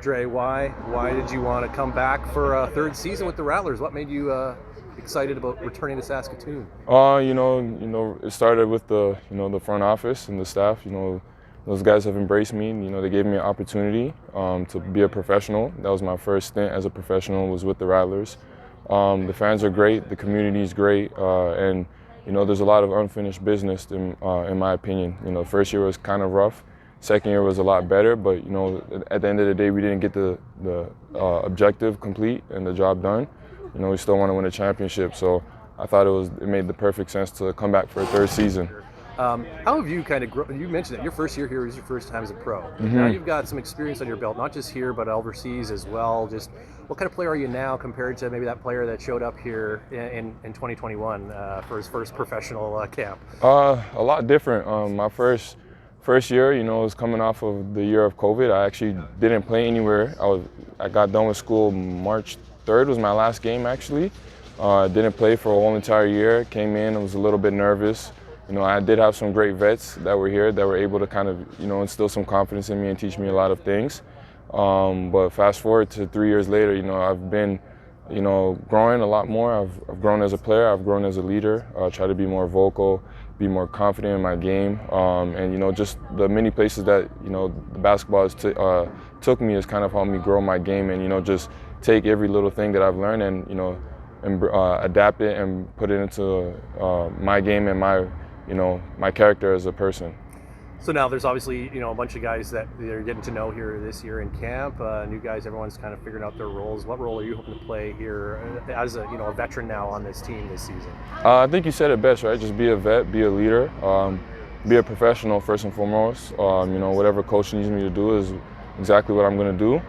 Dre, why did you want to come back for a third season with the Rattlers? What made you excited about returning to Saskatoon? It started with the front office and the staff. Those guys have embraced me. They gave me an opportunity to be a professional. That was my first stint as a professional, was with the Rattlers. The fans are great, the community is great, and there's a lot of unfinished business in my opinion. The first year was kind of rough. Second year was a lot better, but at the end of the day, we didn't get the objective complete and the job done. We still want to win a championship, so I thought it made the perfect sense to come back for a third season. How have you kind of grown? You mentioned that your first year here was your first time as a pro. Mm-hmm. Now you've got some experience on your belt, not just here, but overseas as well. Just what kind of player are you now compared to maybe that player that showed up here in 2021 for his first professional camp? A lot different. My first year, was coming off of the year of COVID. I actually didn't play anywhere. I got done with school March 3rd was my last game actually. Didn't play for a whole entire year. Came in, I was a little bit nervous. I did have some great vets that were here that were able to kind of, instill some confidence in me and teach me a lot of things. But fast forward to 3 years later, I've been, growing a lot more. I've grown as a player. I've grown as a leader. Try to be more vocal, be more confident in my game, and just the many places that the basketball has took me has kind of helped me grow my game, and just take every little thing that I've learned and adapt it and put it into my game and my character as a person. So now there's obviously a bunch of guys that they're getting to know here this year in camp. New guys, everyone's kind of figuring out their roles. What role are you hoping to play here as a veteran now on this team this season? I think you said it best, right? Just be a vet, be a leader, be a professional first and foremost. Whatever coach needs me to do is exactly what I'm going to do.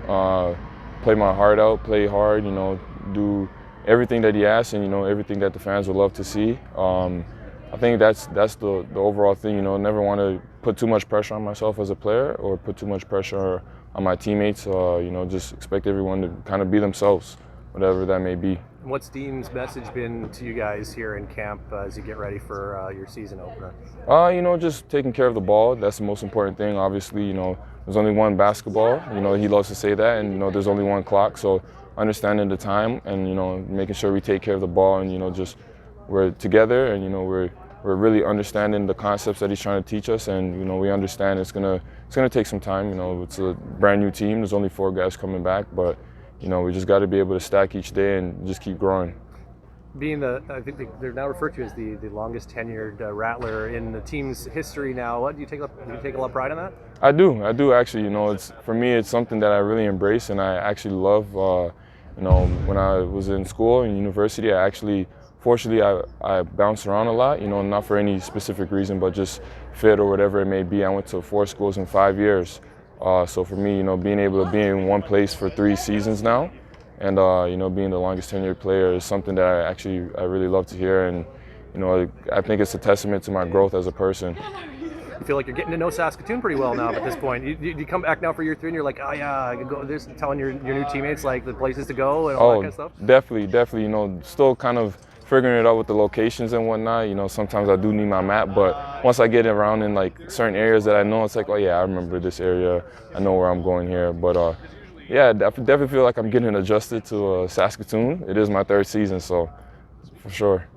Play my heart out, play hard. Do everything that he asks, and everything that the fans would love to see. I think that's the overall thing. Never want to put too much pressure on myself as a player or put too much pressure on my teammates. Just expect everyone to kind of be themselves, whatever that may be. What's Dean's message been to you guys here in camp as you get ready for your season opener? Just taking care of the ball. That's the most important thing. Obviously, there's only one basketball. He loves to say that, and there's only one clock. So understanding the time and making sure we take care of the ball and just we're together and we're really understanding the concepts that he's trying to teach us, and we understand it's gonna take some time. It's a brand new team. There's only 4 guys coming back, but we just got to be able to stack each day and just keep growing. Being I think they're now referred to as the longest tenured Rattler in the team's history now. Do you take a lot of pride in that? I do actually. For me, it's something that I really embrace and I actually love. When I was in school and university, fortunately, I bounced around a lot, not for any specific reason, but just fit or whatever it may be. I went to 4 schools in 5 years. So for me, being able to be in one place for 3 seasons now and, being the longest tenured player is something that I really love to hear. And, I think it's a testament to my growth as a person. You feel like you're getting to know Saskatoon pretty well now at this point. You come back now for year 3 and you're like, oh yeah, I can go this, telling your new teammates like the places to go and all that kind of stuff? Definitely. Still kind of figuring it out with the locations and whatnot. Sometimes I do need my map, but once I get around in like certain areas that I know, it's like, oh yeah, I remember this area. I know where I'm going here. But yeah, I definitely feel like I'm getting adjusted to Saskatoon. It is my 3rd season, so for sure.